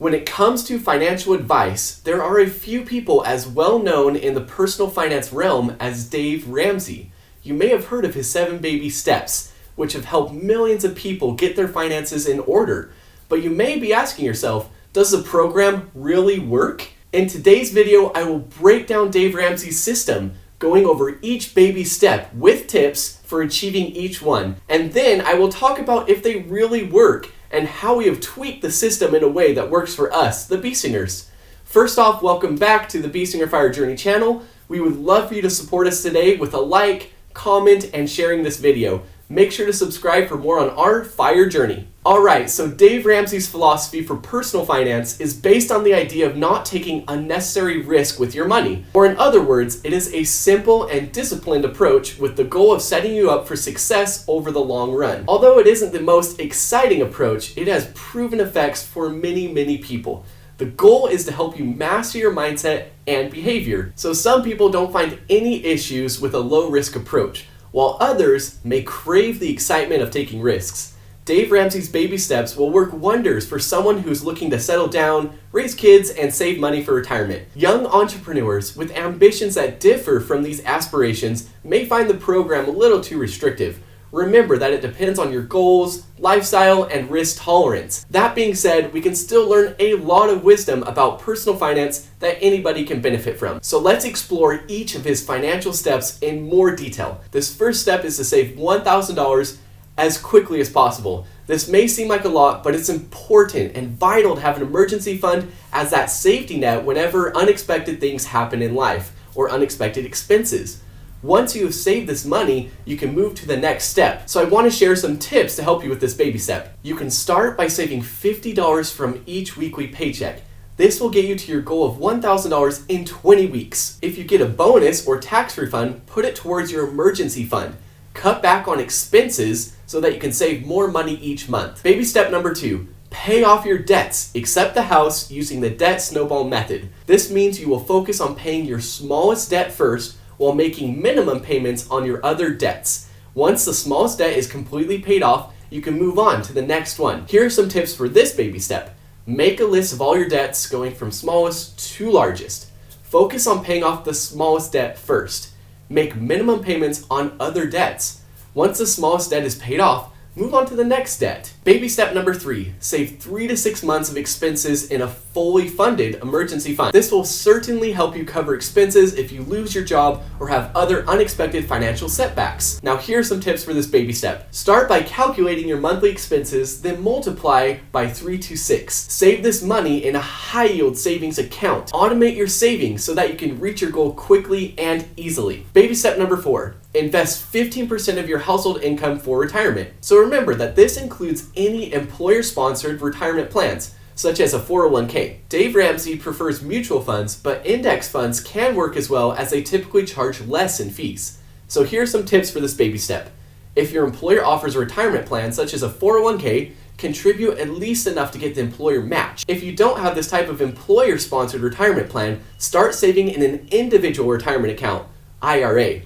When it comes to financial advice, there are a few people as well known in the personal finance realm as Dave Ramsey. You may have heard of his 7 baby steps, which have helped millions of people get their finances in order. But you may be asking yourself, does the program really work? In today's video, I will break down Dave Ramsey's system, going over each baby step with tips for achieving each one. And then I will talk about if they really work and how we have tweaked the system in a way that works for us, the Bee Singers. First off, welcome back to the Bee Singer Fire Journey channel. We would love for you to support us today with a like, comment, and sharing this video. Make sure to subscribe for more on our fire journey. Alright, so Dave Ramsey's philosophy for personal finance is based on the idea of not taking unnecessary risk with your money. Or in other words, it is a simple and disciplined approach with the goal of setting you up for success over the long run. Although it isn't the most exciting approach, it has proven effects for many people. The goal is to help you master your mindset and behavior, so some people don't find any issues with a low-risk approach, while others may crave the excitement of taking risks. Dave Ramsey's baby steps will work wonders for someone who's looking to settle down, raise kids, and save money for retirement. Young entrepreneurs with ambitions that differ from these aspirations may find the program a little too restrictive. Remember that it depends on your goals, lifestyle, and risk tolerance. That being said, we can still learn a lot of wisdom about personal finance that anybody can benefit from. So let's explore each of his financial steps in more detail. This first step is to save $1,000 as quickly as possible. This may seem like a lot, but it's important and vital to have an emergency fund as that safety net whenever unexpected things happen in life or unexpected expenses. Once you have saved this money, you can move to the next step. So I want to share some tips to help you with this baby step. You can start by saving $50 from each weekly paycheck. This will get you to your goal of $1,000 in 20 weeks. If you get a bonus or tax refund, put it towards your emergency fund. Cut back on expenses so that you can save more money each month. Baby step number 2. Pay off your debts, except the house, using the debt snowball method. This means you will focus on paying your smallest debt first while making minimum payments on your other debts. Once the smallest debt is completely paid off, you can move on to the next one. Here are some tips for this baby step. Make a list of all your debts going from smallest to largest. Focus on paying off the smallest debt first. Make minimum payments on other debts. Once the smallest debt is paid off, move on to the next debt. Baby step number 3, save 3 to 6 months of expenses in a fully funded emergency fund. This will certainly help you cover expenses if you lose your job or have other unexpected financial setbacks. Now here are some tips for this baby step. Start by calculating your monthly expenses, then multiply by 3 to 6. Save this money in a high-yield savings account. Automate your savings so that you can reach your goal quickly and easily. Baby step number 4. Invest 15% of your household income for retirement. So remember that this includes any employer-sponsored retirement plans, such as a 401k. Dave Ramsey prefers mutual funds, but index funds can work as well as they typically charge less in fees. So here are some tips for this baby step. If your employer offers a retirement plan, such as a 401k, contribute at least enough to get the employer match. If you don't have this type of employer-sponsored retirement plan, start saving in an individual retirement account, IRA.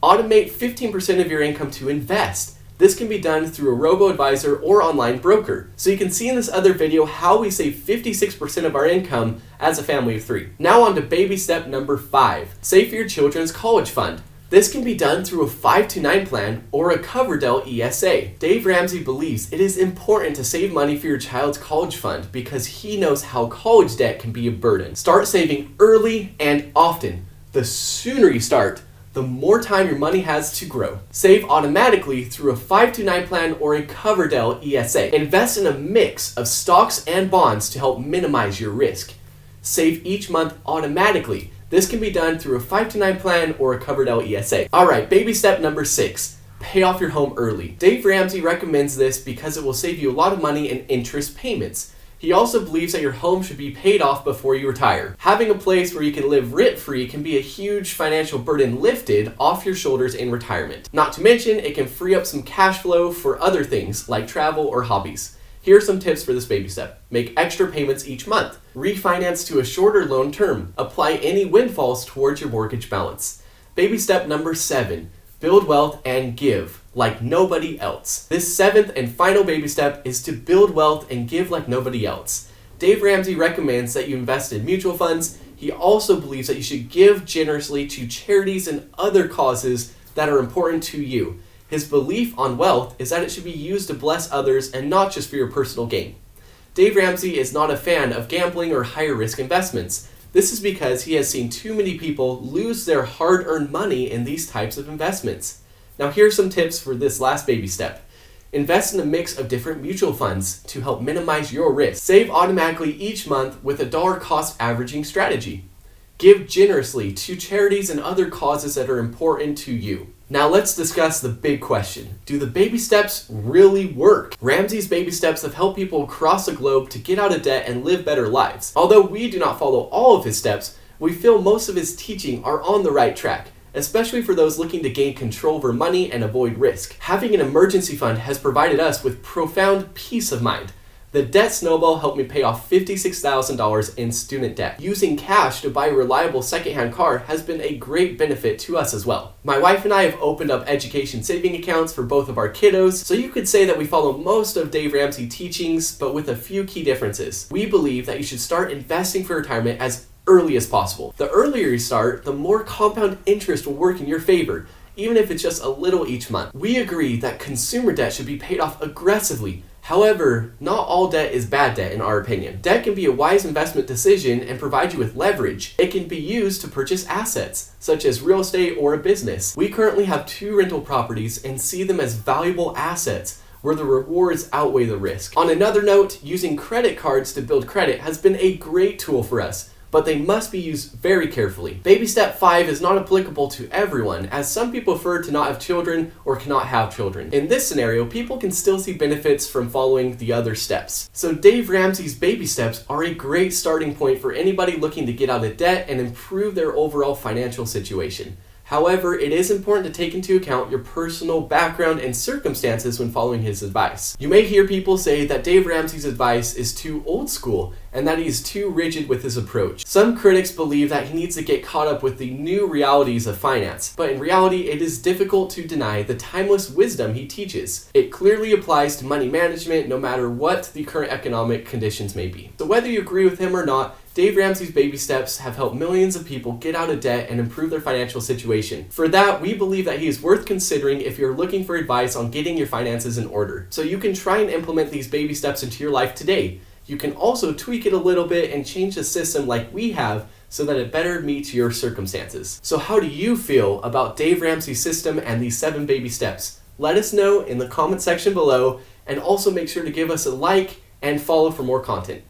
Automate 15% of your income to invest. This can be done through a robo-advisor or online broker. So you can see in this other video how we save 56% of our income as a family of 3. Now on to baby step number 5. Save for your children's college fund. This can be done through a 5-9 plan or a Coverdell ESA. Dave Ramsey believes it is important to save money for your child's college fund because he knows how college debt can be a burden. Start saving early and often. The sooner you start, the more time your money has to grow. Save automatically through a 5-9 plan or a Coverdell ESA. Invest in a mix of stocks and bonds to help minimize your risk. Save each month automatically. This can be done through a 5-9 plan or a Coverdell ESA. Alright, baby step number 6. Pay off your home early. Dave Ramsey recommends this because it will save you a lot of money in interest payments. He also believes that your home should be paid off before you retire. Having a place where you can live rent-free can be a huge financial burden lifted off your shoulders in retirement. Not to mention, it can free up some cash flow for other things like travel or hobbies. Here are some tips for this baby step. Make extra payments each month. Refinance to a shorter loan term. Apply any windfalls towards your mortgage balance. Baby step number 7. Build wealth and give like nobody else. This 7th and final baby step is to build wealth and give like nobody else. Dave Ramsey recommends that you invest in mutual funds. He also believes that you should give generously to charities and other causes that are important to you. His belief on wealth is that it should be used to bless others and not just for your personal gain. Dave Ramsey is not a fan of gambling or higher risk investments. This is because he has seen too many people lose their hard-earned money in these types of investments. Now here are some tips for this last baby step. Invest in a mix of different mutual funds to help minimize your risk. Save automatically each month with a dollar cost averaging strategy. Give generously to charities and other causes that are important to you. Now let's discuss the big question. Do the baby steps really work? Ramsey's baby steps have helped people across the globe to get out of debt and live better lives. Although we do not follow all of his steps, we feel most of his teaching are on the right track, especially for those looking to gain control over money and avoid risk. Having an emergency fund has provided us with profound peace of mind. The debt snowball helped me pay off $56,000 in student debt. Using cash to buy a reliable secondhand car has been a great benefit to us as well. My wife and I have opened up education saving accounts for both of our kiddos, so you could say that we follow most of Dave Ramsey teachings, but with a few key differences. We believe that you should start investing for retirement as early as possible. The earlier you start, the more compound interest will work in your favor, even if it's just a little each month. We agree that consumer debt should be paid off aggressively. However, not all debt is bad debt in our opinion. Debt can be a wise investment decision and provide you with leverage. It can be used to purchase assets, such as real estate or a business. We currently have 2 rental properties and see them as valuable assets where the rewards outweigh the risk. On another note, using credit cards to build credit has been a great tool for us, but they must be used very carefully. Baby step 5 is not applicable to everyone, as some people prefer to not have children or cannot have children. In this scenario, people can still see benefits from following the other steps. So Dave Ramsey's baby steps are a great starting point for anybody looking to get out of debt and improve their overall financial situation. However, it is important to take into account your personal background and circumstances when following his advice. You may hear people say that Dave Ramsey's advice is too old school and that he is too rigid with his approach. Some critics believe that he needs to get caught up with the new realities of finance, but in reality, it is difficult to deny the timeless wisdom he teaches. It clearly applies to money management no matter what the current economic conditions may be. So whether you agree with him or not, Dave Ramsey's baby steps have helped millions of people get out of debt and improve their financial situation. For that, we believe that he is worth considering if you're looking for advice on getting your finances in order. So you can try and implement these baby steps into your life today. You can also tweak it a little bit and change the system like we have so that it better meets your circumstances. So how do you feel about Dave Ramsey's system and these 7 baby steps? Let us know in the comment section below, and also make sure to give us a like and follow for more content.